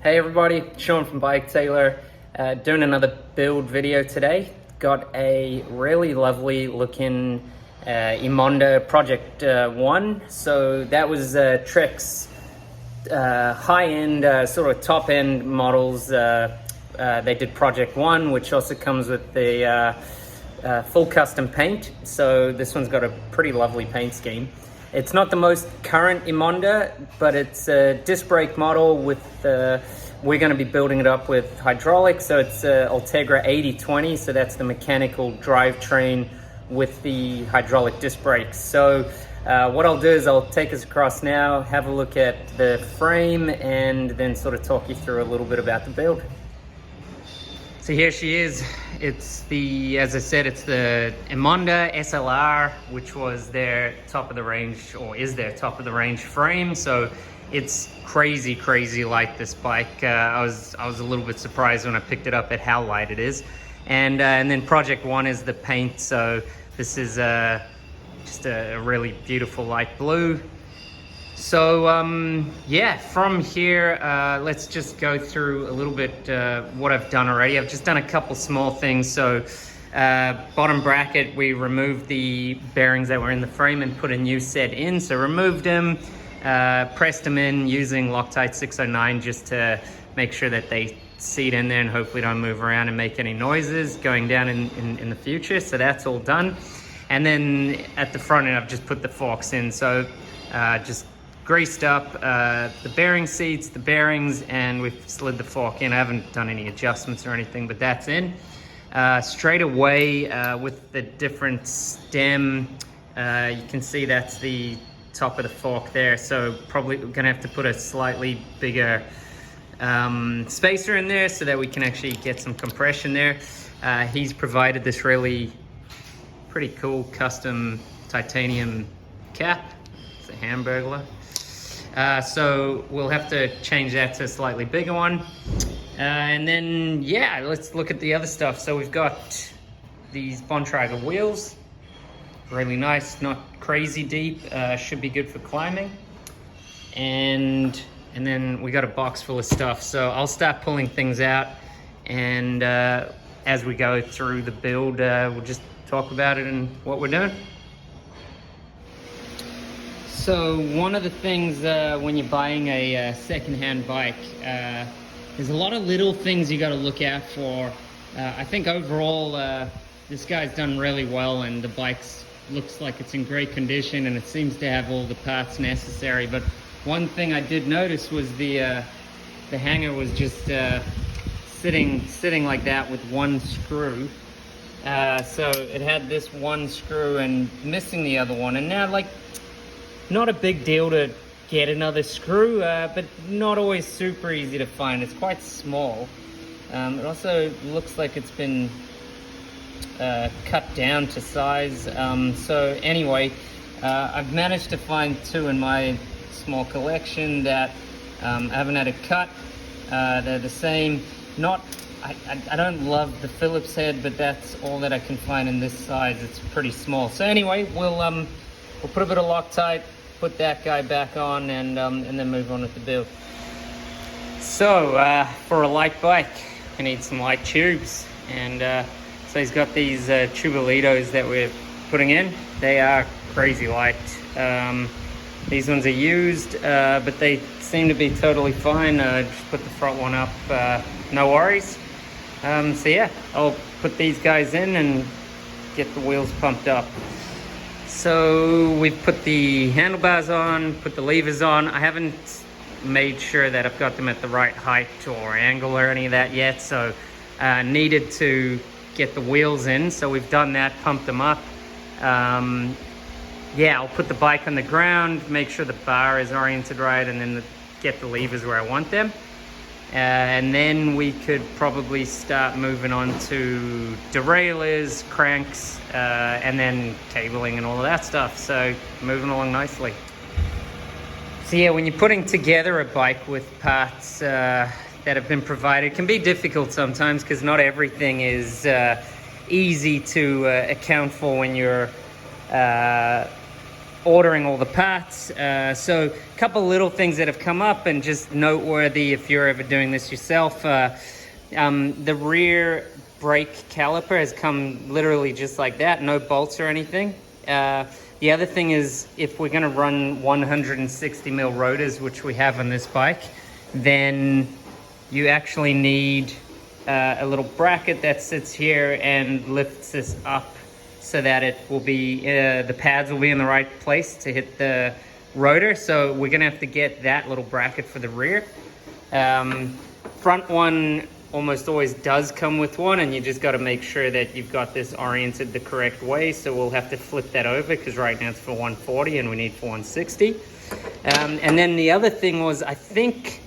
Hey everybody, Sean from Bike Tailor, doing another build video today. Got a really lovely looking Emonda Project 1. So that was Trek's high-end, sort of top-end models. They did Project 1, which also comes with the full custom paint. So this one's got a pretty lovely paint scheme. It's not the most current Emonda, but it's a disc brake model with, we're going to be building it up with hydraulics. So it's Ultegra 8020, so that's the mechanical drivetrain with the hydraulic disc brakes. So what I'll do is I'll take us across now, have a look at the frame, and then sort of talk you through a little bit about the build. So here she is. It's the, as I said, it's the Emonda SLR, which was their top of the range, or is their top of the range frame. So it's crazy light, this bike. I was a little bit surprised when I picked it up at how light it is. And then Project 1 is the paint. So this is just a really beautiful light blue. So yeah, from here, let's just go through a little bit what I've done already. I've just done a couple small things. So bottom bracket, we removed the bearings that were in the frame and put a new set in. So removed them, pressed them in using Loctite 609 just to make sure that they seat in there and hopefully don't move around and make any noises going down in the future. So that's all done. And then at the front end, I've just put the forks in. So just greased up the bearing seats, the bearings, and we've slid the fork in. I haven't done any adjustments or anything, but that's in. Straight away with the different stem, you can see that's the top of the fork there. So probably we're gonna have to put a slightly bigger spacer in there so that we can actually get some compression there. He's provided this really pretty cool custom titanium cap. It's a Hamburglar. So we'll have to change that to a slightly bigger one. And then, yeah, let's look at the other stuff. So we've got these Bontrager wheels. Really nice, not crazy deep. Should be good for climbing. And then we got a box full of stuff. So I'll start pulling things out. And as we go through the build, we'll just talk about it and what we're doing. So one of the things when you're buying a second-hand bike, there's a lot of little things you got to look out for. I think overall this guy's done really well, and the bike looks like it's in great condition, and it seems to have all the parts necessary. But one thing I did notice was the hanger was just sitting like that with one screw. So it had this one screw and missing the other one, and now, like, not a big deal to get another screw, but not always super easy to find. It's quite small. It also looks like it's been cut down to size. So anyway, I've managed to find two in my small collection that I haven't had a cut. They're the same. I don't love the Phillips head, but that's all that I can find in this size. It's pretty small. So anyway, we'll put a bit of Loctite, put that guy back on, and then move on with the build. So for a light bike, you need some light tubes, and so he's got these Tubolitos that we're putting in. They are crazy light. These ones are used, but they seem to be totally fine. Just put the front one up, no worries. So yeah, I'll put these guys in and get the wheels pumped up. So we've put the handlebars on, put the levers on. I haven't made sure that I've got them at the right height or angle or any of that yet, so needed to get the wheels in. So we've done that, pumped them up. Yeah, I'll put the bike on the ground, make sure the bar is oriented right, and then get the levers where I want them. And then we could probably start moving on to derailleurs, cranks, and then cabling and all of that stuff. So moving along nicely. So yeah, when you're putting together a bike with parts that have been provided, it can be difficult sometimes because not everything is easy to account for when you're ordering all the parts. So a couple little things that have come up and just noteworthy if you're ever doing this yourself. The rear brake caliper has come literally just like that, no bolts or anything. The other thing is, if we're going to run 160 mil rotors, which we have on this bike, then you actually need a little bracket that sits here and lifts this up so that it will be, the pads will be in the right place to hit the rotor. So we're gonna have to get that little bracket for the rear. Front one almost always does come with one, and you just got to make sure that you've got this oriented the correct way. So we'll have to flip that over, because right now it's for 140 and we need for 160. And then the other thing was, I think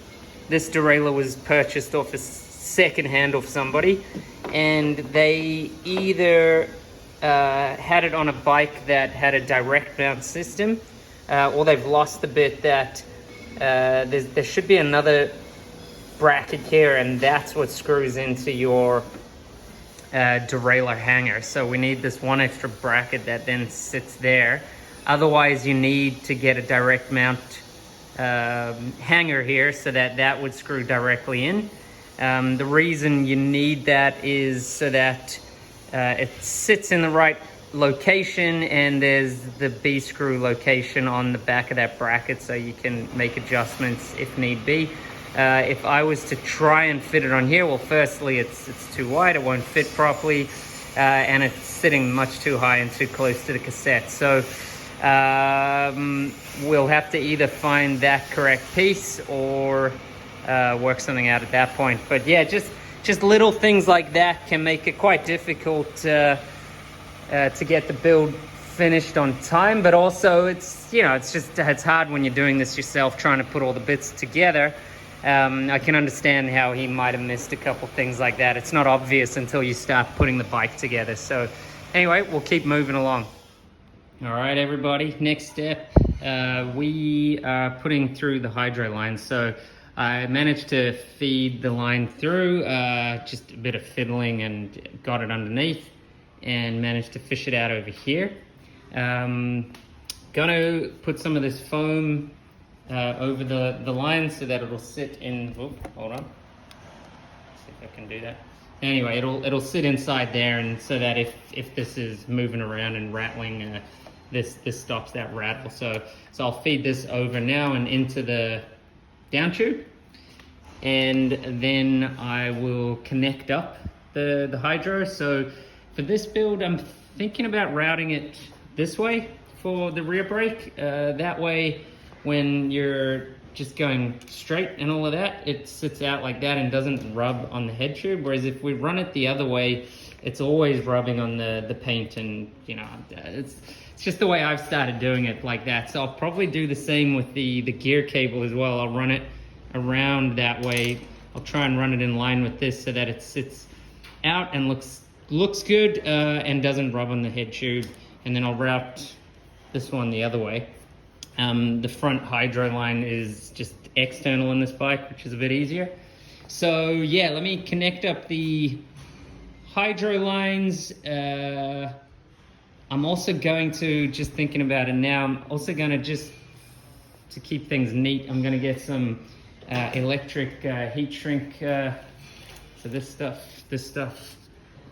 this derailleur was purchased off a second hand off somebody, and they either had it on a bike that had a direct mount system, or they've lost the bit that there should be another bracket here, and that's what screws into your derailleur hanger. So we need this one extra bracket that then sits there. Otherwise you need to get a direct mount hanger here, so that that would screw directly in. The reason you need that is so that it sits in the right location, and there's the B screw location on the back of that bracket, so you can make adjustments if need be. If I was to try and fit it on here, well, firstly, it's too wide, it won't fit properly, and it's sitting much too high and too close to the cassette. So we'll have to either find that correct piece or work something out at that point. But yeah, just little things like that can make it quite difficult to get the build finished on time. But also, it's hard when you're doing this yourself, trying to put all the bits together. I can understand how he might have missed a couple things like that. It's not obvious until you start putting the bike together. So anyway, we'll keep moving along. All right, everybody, next step, we are putting through the hydro line. So I managed to feed the line through, just a bit of fiddling, and got it underneath and managed to fish it out over here. Gonna put some of this foam over the line so that it'll sit in, hold on, see if I can do that. Anyway, it'll sit inside there, and so that if this is moving around and rattling, this stops that rattle. So I'll feed this over now and into the down tube, and then I will connect up the hydro. So for this build, I'm thinking about routing it this way for the rear brake. That way, when you're just going straight and all of that, it sits out like that and doesn't rub on the head tube. Whereas if we run it the other way, it's always rubbing on the paint, and it's just the way I've started doing it like that. So I'll probably do the same with the gear cable as well. I'll run it around that way. I'll try and run it in line with this so that it sits out and looks good, and doesn't rub on the head tube. And then I'll route this one the other way. The front hydro line is just external in this bike, which is a bit easier. So yeah, let me connect up the hydro lines. I'm also going to, just thinking about it now, I'm also going to, just to keep things neat, I'm going to get some electric heat shrink. So this stuff,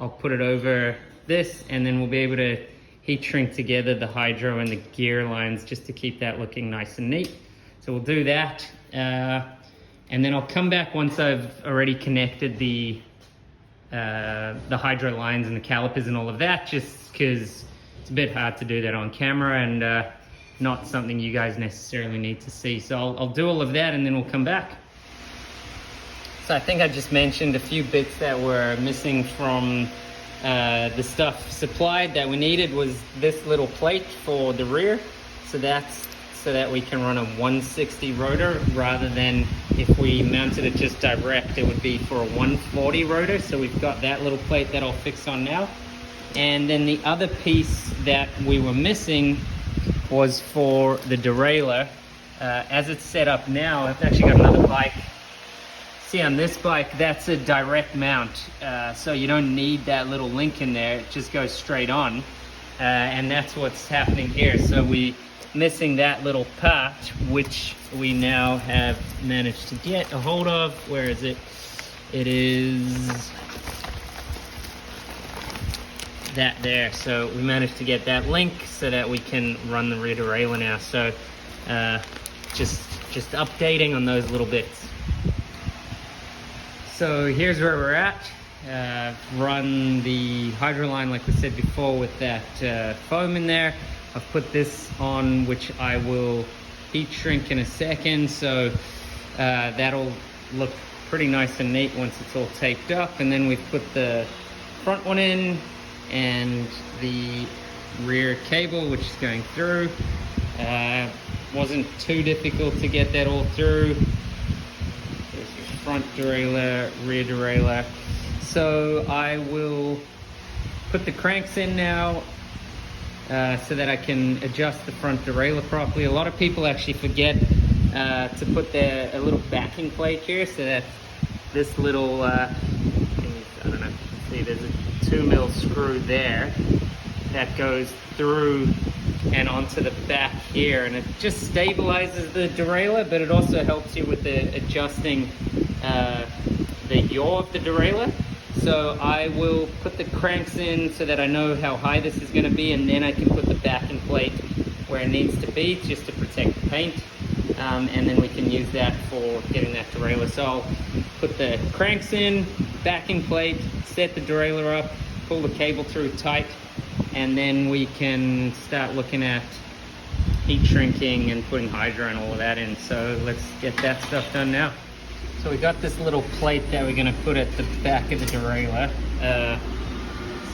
I'll put it over this, and then we'll be able to heat shrink together the hydro and the gear lines, just to keep that looking nice and neat. So we'll do that, and then I'll come back once I've already connected the hydro lines and the calipers and all of that, just because it's a bit hard to do that on camera, and not something you guys necessarily need to see. So I'll do all of that, and then we'll come back. So I think I just mentioned a few bits that were missing from the stuff supplied that we needed. Was this little plate for the rear, so that's so that we can run a 160 rotor, rather than if we mounted it just direct, it would be for a 140 rotor. So we've got that little plate that I'll fix on now. And then the other piece that we were missing was for the derailleur. As it's set up now, I've actually got another bike. See, on this bike, that's a direct mount, so you don't need that little link in there. It just goes straight on, and that's what's happening here. So we missing that little part, which we now have managed to get a hold of. Where is it? It is that there. So we managed to get that link so that we can run the rear derailleur now. So just updating on those little bits. So here's where we're at. Run the hydro line like we said before with that foam in there. I've put this on, which I will heat shrink in a second, so that'll look pretty nice and neat once it's all taped up. And then we've put the front one in and the rear cable, which is going through. Wasn't too difficult to get that all through. There's the front derailleur, rear derailleur. So I will put the cranks in now so that I can adjust the front derailleur properly. A lot of people actually forget to put a little backing plate here, so that this little, I don't know if you can see, there's a 2mm screw there that goes through and onto the back here, and it just stabilizes the derailleur, but it also helps you with the adjusting the yaw of the derailleur. So I will put the cranks in so that I know how high this is going to be, and then I can put the backing plate where it needs to be just to protect the paint, and then we can use that for getting that derailleur. So I'll put the cranks in, backing plate, set the derailleur up, pull the cable through tight, and then we can start looking at heat shrinking and putting hydro and all of that in. So let's get that stuff done now. So we got this little plate that we're going to put at the back of the derailleur.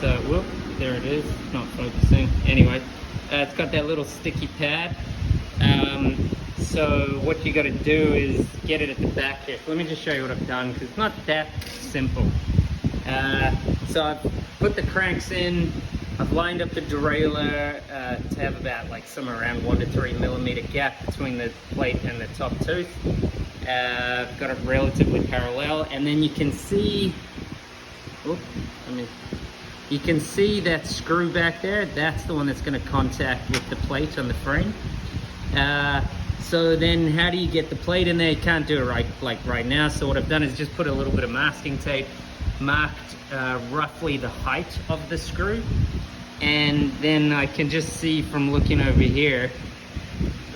So, whoop, there it is. It's not focusing. Anyway, it's got that little sticky pad. So what you got to do is get it at the back here. So let me just show you what I've done, because it's not that simple. So I've put the cranks in. I've lined up the derailleur to have about like somewhere around 1 to 3mm gap between the plate and the top tooth. Got it relatively parallel, and then you can see, you can see that screw back there. That's the one that's going to contact with the plate on the frame. So then how do you get the plate in there? You can't do it right now. So what I've done is just put a little bit of masking tape, marked roughly the height of the screw, and then I can just see from looking over here.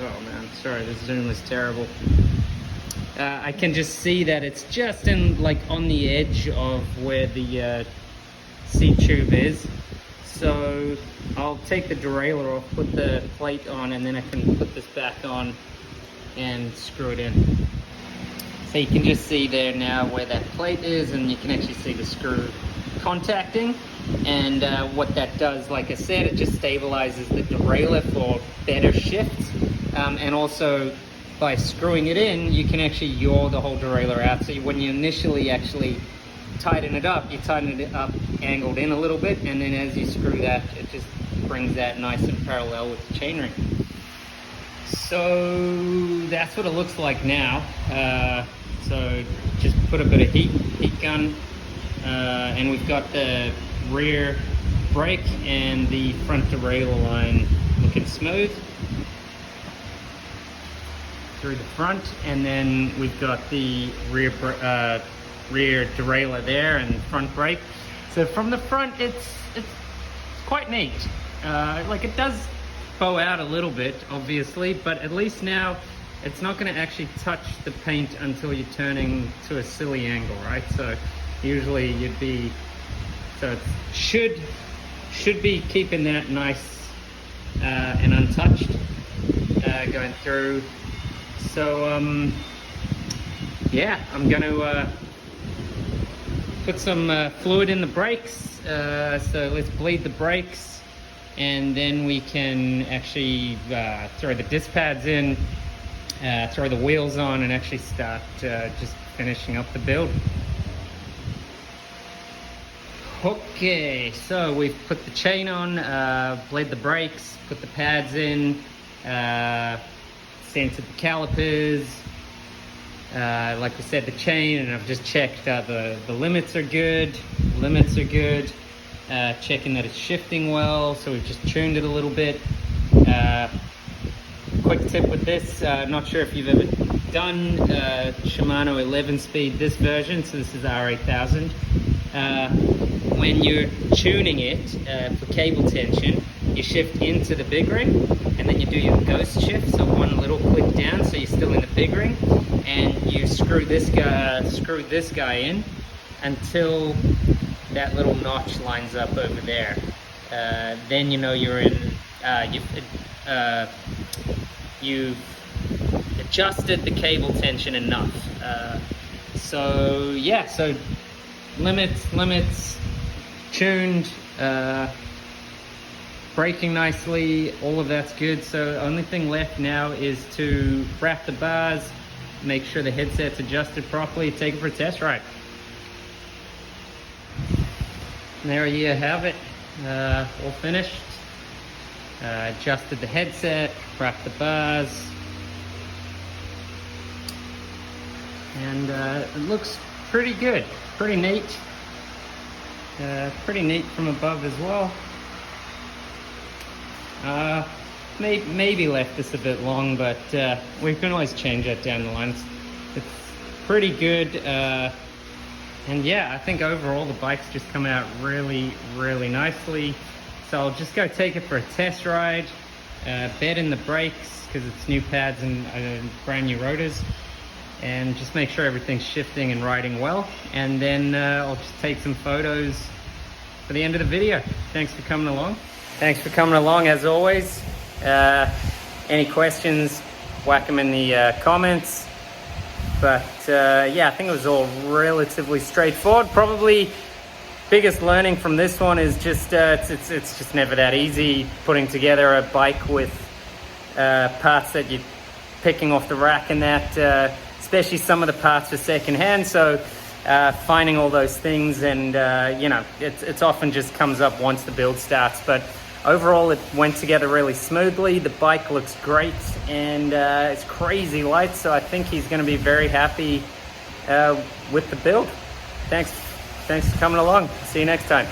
Oh man, sorry, the zoom is terrible. I can just see that it's just on the edge of where the seat tube is. So I'll take the derailleur off, put the plate on, and then I can put this back on and screw it in. So you can just see there now where that plate is, and you can actually see the screw contacting. And what that does, like I said, it just stabilizes the derailleur for better shifts, and also by screwing it in, you can actually yaw the whole derailleur out. So when you initially actually tighten it up, you tighten it up angled in a little bit, and then as you screw that, it just brings that nice and parallel with the chainring. So that's what it looks like now. So just put a bit of heat gun, and we've got the rear brake and the front derailleur line looking smooth through the front, and then we've got the rear derailleur there and front brake. So from the front, it's quite neat. Like, it does bow out a little bit, obviously, but at least now it's not going to actually touch the paint until you're turning to a silly angle, right? So usually you'd be, so it should be keeping that nice and untouched going through. So yeah, I'm going to put some fluid in the brakes. So let's bleed the brakes, and then we can actually throw the disc pads in, throw the wheels on, and actually start just finishing up the build. Okay, so we've put the chain on, bled the brakes, put the pads in, centered the calipers, like we said, the chain, and I've just checked the limits are good, checking that it's shifting well, so we've just tuned it a little bit. quick tip with this, not sure if you've ever done Shimano 11-speed, this version, so this is the R8000. When you're tuning it for cable tension, you shift into the big ring, and then you do your ghost shift, so one little click down, so you're still in the big ring, and you screw this guy in until that little notch lines up over there. Then you know you're in. You've adjusted the cable tension enough. So yeah, so limits, tuned, braking nicely, all of that's good. So the only thing left now is to wrap the bars, make sure the headset's adjusted properly, take it for a test ride. And there you have it, all finished. Adjusted the headset, wrapped the bars, and it looks pretty good, pretty neat. Pretty neat from above as well. Maybe left this a bit long, but we can always change that down the line. It's pretty good, and yeah, I think overall the bike's just come out really nicely. So I'll just go take it for a test ride, bed in the brakes because it's new pads and brand new rotors, and just make sure everything's shifting and riding well, and then I'll just take some photos for the end of the video. Thanks for coming along. Thanks for coming along as always. Any questions, whack them in the comments. But yeah, I think it was all relatively straightforward. Probably biggest learning from this one is just it's just never that easy putting together a bike with parts that you're picking off the rack, and that especially some of the parts are secondhand. So finding all those things, and you know, it's often just comes up once the build starts. But overall, it went together really smoothly. The bike looks great, and it's crazy light, so I think he's going to be very happy with the build. Thanks for coming along. See you next time.